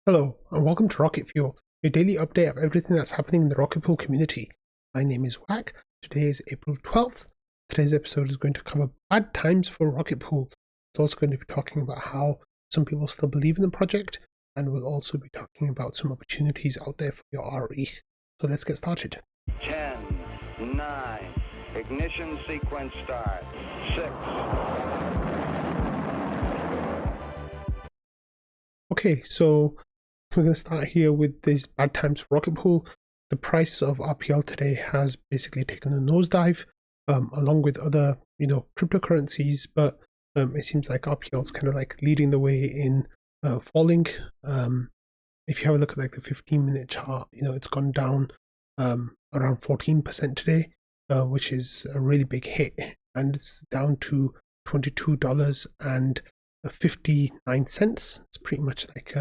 Hello, and welcome to Rocket Fuel, your daily update of everything that's happening in the Rocket Pool community. My name is Wack. Today is April 12th. Today's episode is going to cover bad times for Rocket Pool. It's also going to be talking about how some people still believe in the project, and we'll also be talking about some opportunities out there for your rETH. So let's get started. 10, 9, ignition sequence start, 6. Okay, so we're going to start here with these bad times for Rocket Pool. The price of RPL today has basically taken a nosedive, along with other, cryptocurrencies, but it seems like RPL is kind of like leading the way in falling. If you have a look at like the 15-minute chart, it's gone down around 14% today, which is a really big hit, and it's down to $22.59. It's pretty much like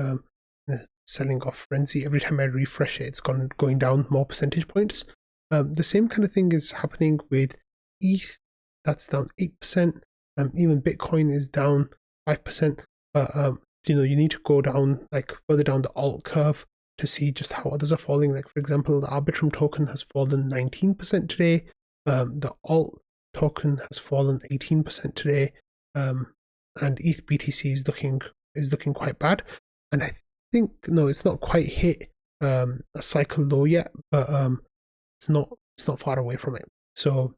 selling off frenzy. Every time I refresh it, it's going down more percentage points. The same kind of thing is happening with ETH. That's down 8%. Even Bitcoin is down 5%. But you need to go down, like further down the alt curve, to see just how others are falling. Like for example, the Arbitrum token has fallen 19% today. The alt token has fallen 18% today. And ETH BTC is looking quite bad. And I think it's not quite hit a cycle low yet, but it's not far away from it. So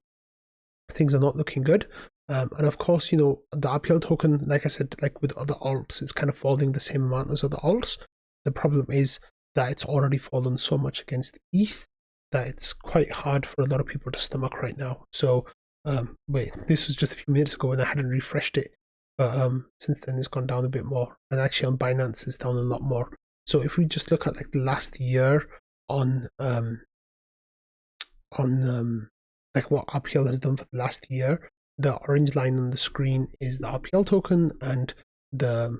things are not looking good. And of course, the RPL token, like I said, like with other alts, it's kind of falling the same amount as other alts. The problem is that it's already fallen so much against ETH that it's quite hard for a lot of people to stomach right now. So wait, this was just a few minutes ago and I hadn't refreshed it. But since then it's gone down a bit more, and actually on Binance it's down a lot more. So if we just look at like the last year on like what RPL has done for the last year, the orange line on the screen is the RPL token, and there's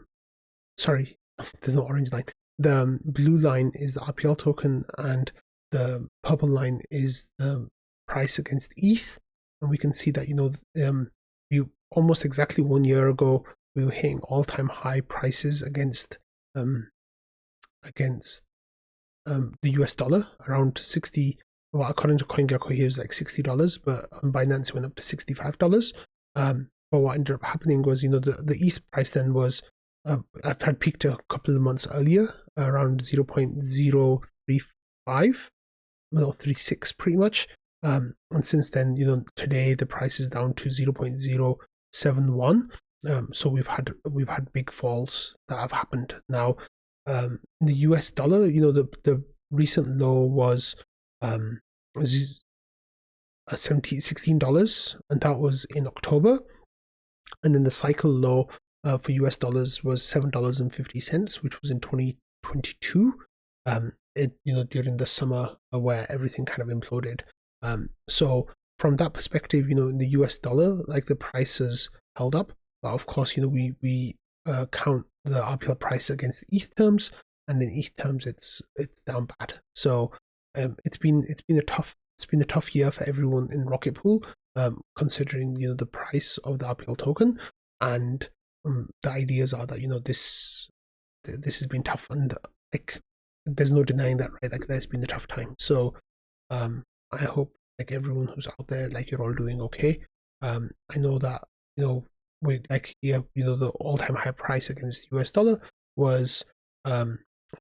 no orange line. The blue line is the RPL token, and the purple line is the price against ETH. And we can see that you almost exactly 1 year ago we were hitting all-time high prices against the US dollar, around 60. Well, according to CoinGecko, here is like $60, but on Binance it went up to $65. But what ended up happening was, the ETH price then was, I've had peaked a couple of months earlier, around 0.035, well, 36 pretty much. And since then, today the price is down to 0.071. So we've had big falls that have happened. Now, in the US dollar, the recent low was $16, and that was in October. And then the cycle low for US dollars was $7.50, which was in 2022. During the summer where everything kind of imploded. So from that perspective, in the US dollar, like the prices held up. But of course, we count the RPL price against ETH terms, and in ETH terms, it's down bad. So it's been a tough year for everyone in Rocket Pool, considering the price of the RPL token, and the ideas are that this has been tough, and like there's no denying that, right? Like there's been a tough time. So I hope like everyone who's out there, like you're all doing okay. I know that we like here, the all-time high price against the US dollar was on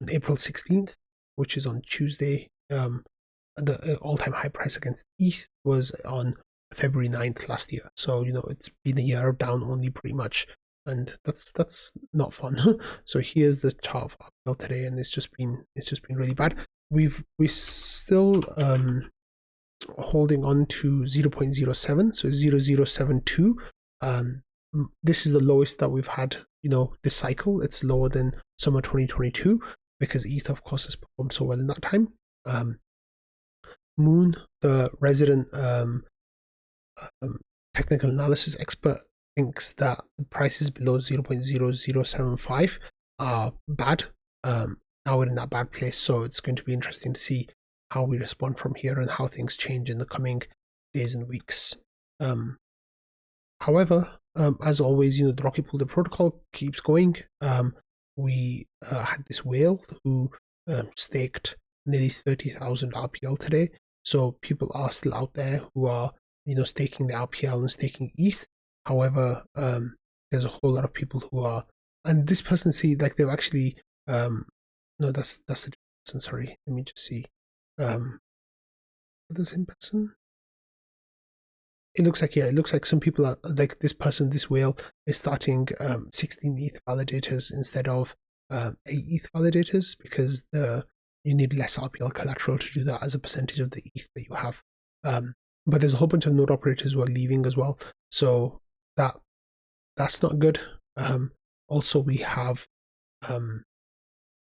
April 16th, which is on Tuesday. The all-time high price against ETH was on February 9th last year. So it's been a year down only pretty much, and that's not fun. So here's the chart of RPL today, and it's just been really bad. We're still holding on to 0.07, so 0.072. This is the lowest that we've had, this cycle. It's lower than summer 2022 because ETH, of course, has performed so well in that time. Moon, the resident technical analysis expert, thinks that the prices below 0.0075 are bad. Now we're in that bad place, so it's going to be interesting to see how we respond from here and how things change in the coming days and weeks. However, as always, the Rocket Pool, the protocol keeps going. we had this whale who staked nearly 30,000 RPL today. So people are still out there who are, staking the RPL and staking ETH. However, there's a whole lot of people who are, and this person, see, like they've actually, no, that's a different person. Sorry, let me just see. The same person. It looks like some people are like this person, this whale is starting 16 ETH validators instead of 8 ETH validators because you need less RPL collateral to do that as a percentage of the ETH that you have. But there's a whole bunch of node operators who are leaving as well, so that's not good. Also, we have the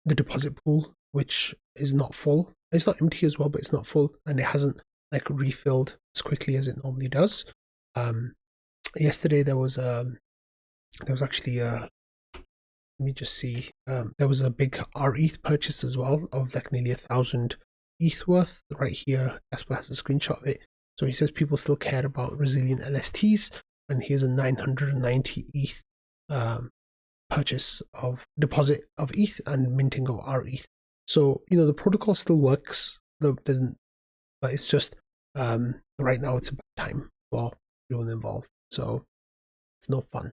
deposit pool, which is not full. It's not empty as well, but it's not full, and it hasn't like refilled as quickly as it normally does. Yesterday there was actually let me just see, there was a big rETH purchase as well of like nearly 1,000 ETH worth. Right here, Jasper has a screenshot of it. So he says people still care about resilient LSTs, and here's a 990 ETH purchase of deposit of ETH and minting of rETH. So the protocol still works. But it's just right now it's a bad time for everyone involved. So it's no fun.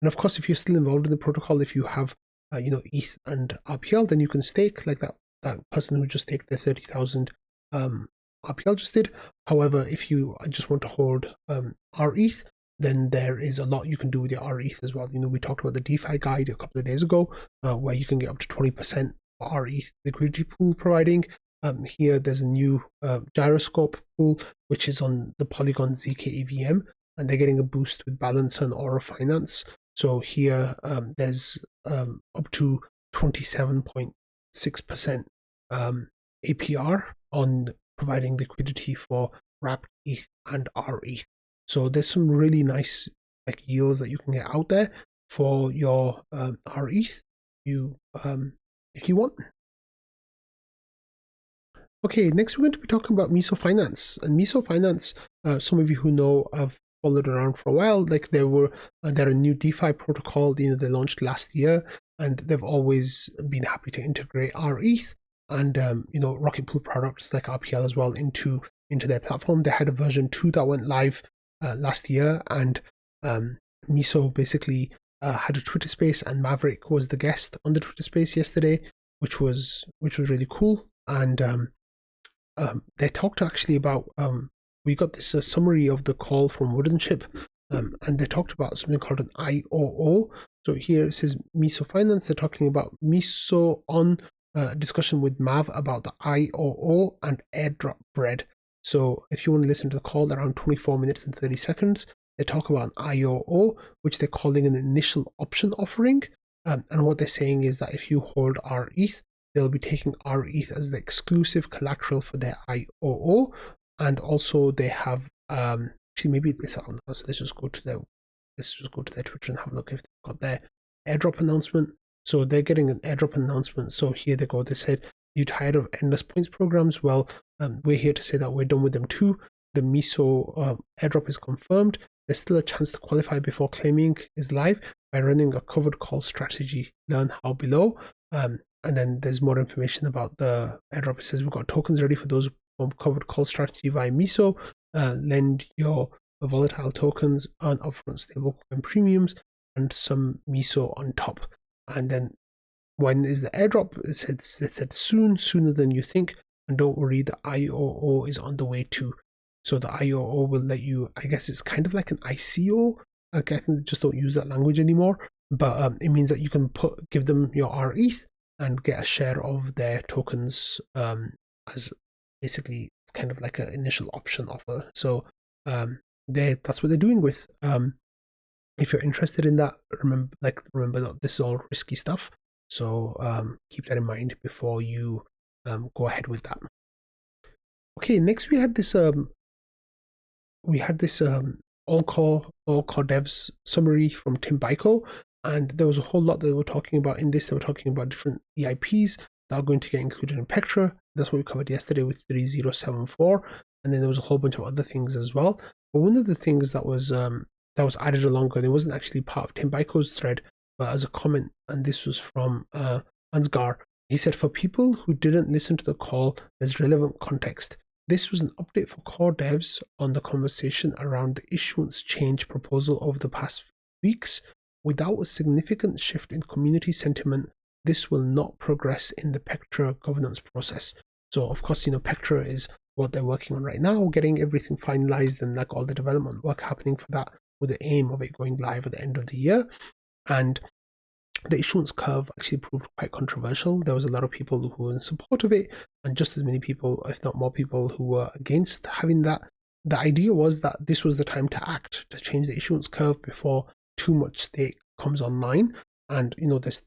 And of course, if you're still involved in the protocol, if you have ETH and RPL, then you can stake like that person who just staked their 30,000 RPL just did. However, if you just want to hold rETH, then there is a lot you can do with your rETH as well. We talked about the DeFi guide a couple of days ago, where you can get up to 20% rETH liquidity pool providing. Here there's a new gyroscope pool, which is on the Polygon ZK EVM, and they're getting a boost with Balancer and Aura Finance. So here there's up to 27.6% APR on providing liquidity for wrapped ETH and rETH. So there's some really nice like yields that you can get out there for your rETH if you want. Okay, next we're going to be talking about Myso Finance. And Myso Finance, some of you who know have followed around for a while. Like they're a new DeFi protocol. They launched last year, and they've always been happy to integrate rETH and Rocket Pool products like RPL as well into their platform. They had a version 2 that went live last year, and Myso basically had a Twitter space, and Maverick was the guest on the Twitter space yesterday, which was really cool. And they talked actually about we got this summary of the call from Wooden Chip, and they talked about something called an IOO. So here it says Myso Finance. They're talking about Myso on discussion with Mav about the IOO and airdrop bread. So if you want to listen to the call, around 24 minutes and 30 seconds, they talk about an IOO, which they're calling an initial option offering. And what they're saying is that if you hold rETH, they'll be taking rETH as the exclusive collateral for their IOO. And also they have actually maybe this, so let's just go to their Twitter and have a look if they've got their airdrop announcement. So they're getting an airdrop announcement. So here they go. They said, "You tired of endless points programs? Well, we're here to say that we're done with them too. The Myso airdrop is confirmed. There's still a chance to qualify before claiming is live by running a covered call strategy. Learn how below." And then there's more information about the airdrop. It says we've got tokens ready for those from covered call strategy via Myso. Lend your volatile tokens, earn upfront stablecoin premiums, and some Myso on top. And then when is the airdrop? It said soon, sooner than you think. And don't worry, the IOO is on the way too. So the IOO will let you, I guess it's kind of like an ICO. Like I think they just don't use that language anymore. But it means that you can give them your rETH and get a share of their tokens as basically it's kind of like an initial option offer. So that's what they're doing with. If you're interested in that, remember that this is all risky stuff. So keep that in mind before you go ahead with that. Okay, next we had this all core devs summary from Tim Byko, and there was a whole lot that they were talking about in this. They were talking about different EIPs that are going to get included in Pectra. That's what we covered yesterday with 3074, and then there was a whole bunch of other things as well. But one of the things that was added along, and it wasn't actually part of Tim Byko's thread, but as a comment, and this was from Ansgar. He said, for people who didn't listen to the call, there's relevant context. This was an update for core devs on the conversation around the issuance change proposal over the past weeks. Without a significant shift in community sentiment, this will not progress in the Pectra governance process. So, of course, Pectra is what they're working on right now, getting everything finalized and like all the development work happening for that with the aim of it going live at the end of the year. And the issuance curve actually proved quite controversial. There was a lot of people who were in support of it, and just as many people, if not more people, who were against having that. The idea was that this was the time to act, to change the issuance curve before too much stake comes online. And there's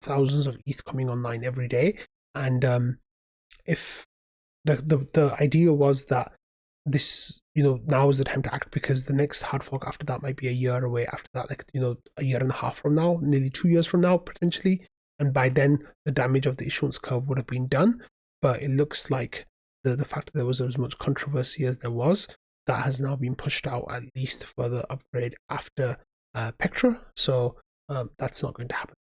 thousands of ETH coming online every day. And if the idea was that this, now is the time to act, because the next hard fork after that might be a year away after that, like, a year and a half from now, nearly 2 years from now, potentially. And by then, the damage of the issuance curve would have been done. But it looks like the fact that there was as much controversy as there was, that has now been pushed out, at least for the upgrade after Pectra. So that's not going to happen.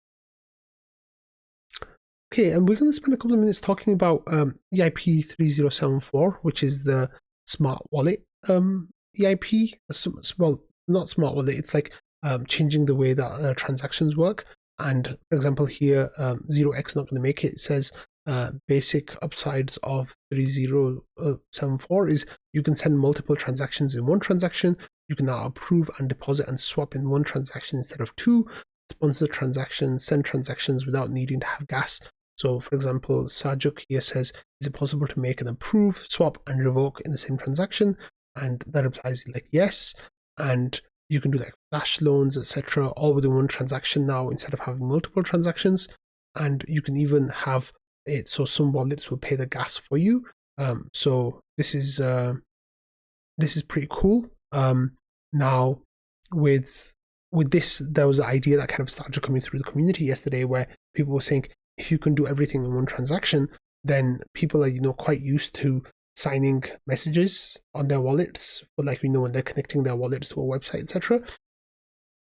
Okay, and we're going to spend a couple of minutes talking about EIP 3074, which is the smart wallet EIP. Well, not smart wallet, it's like changing the way that transactions work. And for example, here, 0x not going to make it. It says basic upsides of 3074 is you can send multiple transactions in one transaction. You can now approve and deposit and swap in one transaction instead of two. Sponsor transactions, send transactions without needing to have gas. So, for example, Sajuk here says, is it possible to make an approve, swap, and revoke in the same transaction? And that replies like yes. And you can do like flash loans, etc., all within one transaction now instead of having multiple transactions. And you can even have it so some wallets will pay the gas for you. So this is pretty cool. Now with this, there was an idea that kind of started coming through the community yesterday, where people were saying, if you can do everything in one transaction, then people are, quite used to signing messages on their wallets, but like, when they're connecting their wallets to a website, etc.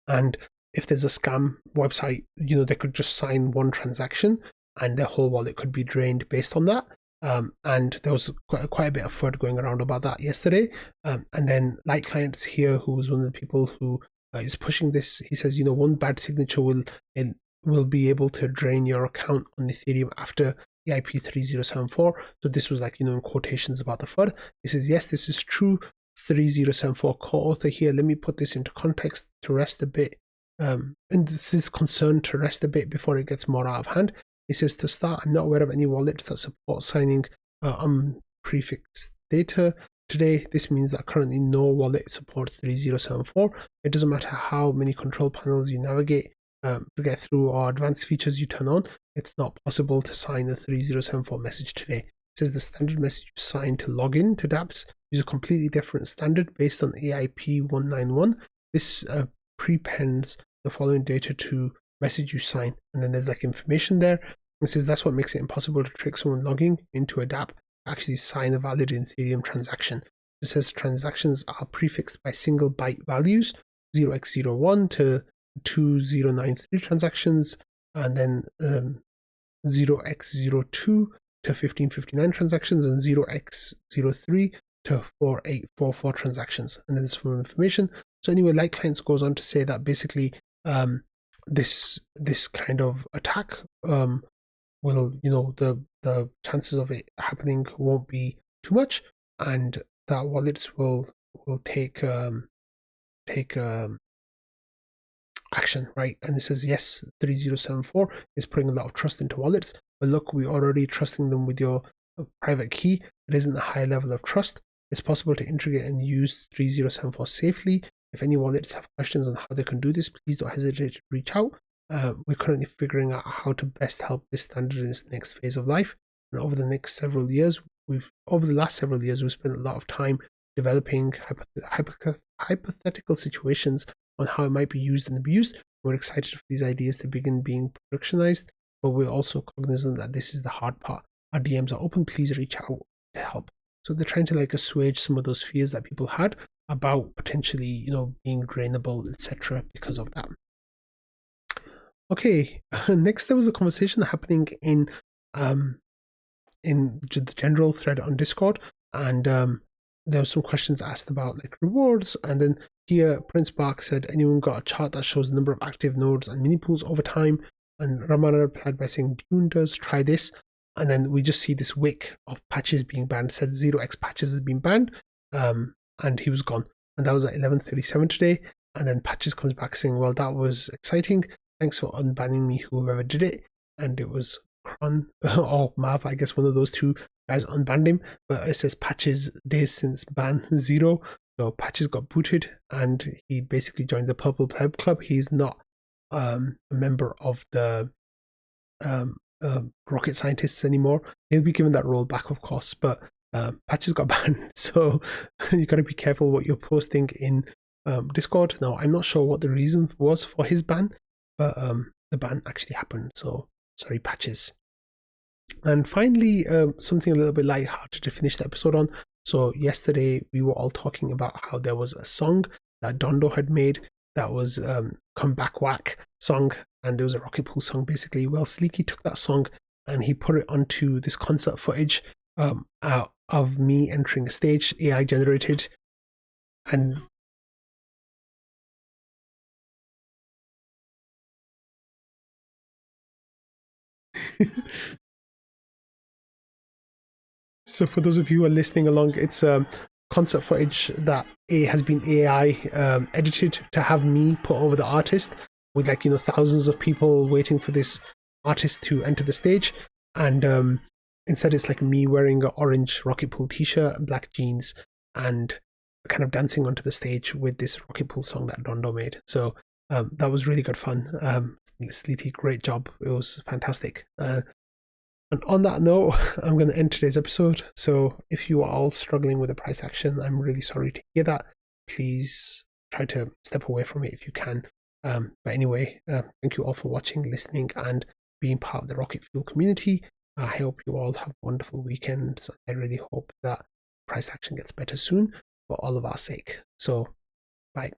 And if there's a scam website, they could just sign one transaction and their whole wallet could be drained based on that. And there was quite a bit of FUD going around about that yesterday. And then Light Clients here, who was one of the people who is pushing this, he says, one bad signature will be able to drain your account on Ethereum after EIP 3074. So this was like, in quotations about the FUD. He says, yes, this is true. 3074 co-author here. Let me put this into context to rest a bit. And this is concerned to rest a bit before it gets more out of hand. He says, to start, I'm not aware of any wallets that support signing unprefixed data. Today, this means that currently no wallet supports 3074. It doesn't matter how many control panels you navigate to get through or advanced features you turn on, it's not possible to sign a 3074 message today. It says the standard message you sign to log in to dApps is a completely different standard based on EIP 191. This prepends the following data to message you sign, and then there's like information there. It says that's what makes it impossible to trick someone logging into a dApp to actually sign a valid Ethereum transaction. It says transactions are prefixed by single byte values, 0x01 to 2093 transactions, and then 0x02 to 1559 transactions, and 0x03 to 4844 transactions. And then there's some information. So anyway, Light Clients goes on to say that basically this kind of attack will, the chances of it happening won't be too much, and that wallets will take action, right? And it says, yes, 3074 is putting a lot of trust into wallets, but look, we're already trusting them with your private key. It isn't a high level of trust. It's possible to integrate and use 3074 safely. If any wallets have questions on how they can do this, please don't hesitate to reach out. We're currently figuring out how to best help this standard in its next phase of life. And over the last several years, we've spent a lot of time developing hypothetical situations on how it might be used and abused. We're excited for these ideas to begin being productionized, but we're also cognizant that this is the hard part. Our DMs are open. Please reach out to help. So they're trying to like assuage some of those fears that people had about potentially, being drainable, etc. because of that. Okay, next there was a conversation happening in the general thread on Discord, and there were some questions asked about like rewards, and then here Prince Bark said, anyone got a chart that shows the number of active nodes and mini pools over time? And Ramana replied by saying, Dune does, try this. And then we just see this wick of patches being banned. It said 0x patches has been banned, and he was gone. And that was at 11:37 today. And then patches comes back saying, well, that was exciting. Thanks for unbanning me, whoever did it. And it was Kron or Mav, I guess one of those two guys unbanned him. But it says patches days since ban 0. So patches got booted and he basically joined the Purple Pleb Club. He's not a member of the rocket scientists anymore. He'll be given that role back, of course, but patches got banned. So you got to be careful what you're posting in Discord. Now, I'm not sure what the reason was for his ban, but the ban actually happened. So sorry, patches. And finally, something a little bit lighthearted to finish the episode on. So yesterday we were all talking about how there was a song that Dondo had made that was Come Back Whack song, and it was a rocket pool song basically. Well, Sleeky took that song and he put it onto this concert footage of me entering a stage, AI generated, and so for those of you who are listening along, it's concert footage that has been AI edited to have me put over the artist, with like, thousands of people waiting for this artist to enter the stage. And instead it's like me wearing an orange rocket pool t-shirt and black jeans and kind of dancing onto the stage with this rocket pool song that Dondo made. So that was really good fun. Sleety, great job. It was fantastic. And on that note, I'm going to end today's episode. So if you are all struggling with the price action, I'm really sorry to hear that. Please try to step away from it if you can. But anyway, thank you all for watching, listening, and being part of the Rocket Fuel community. I hope you all have wonderful weekends. I really hope that price action gets better soon for all of our sake. So, bye.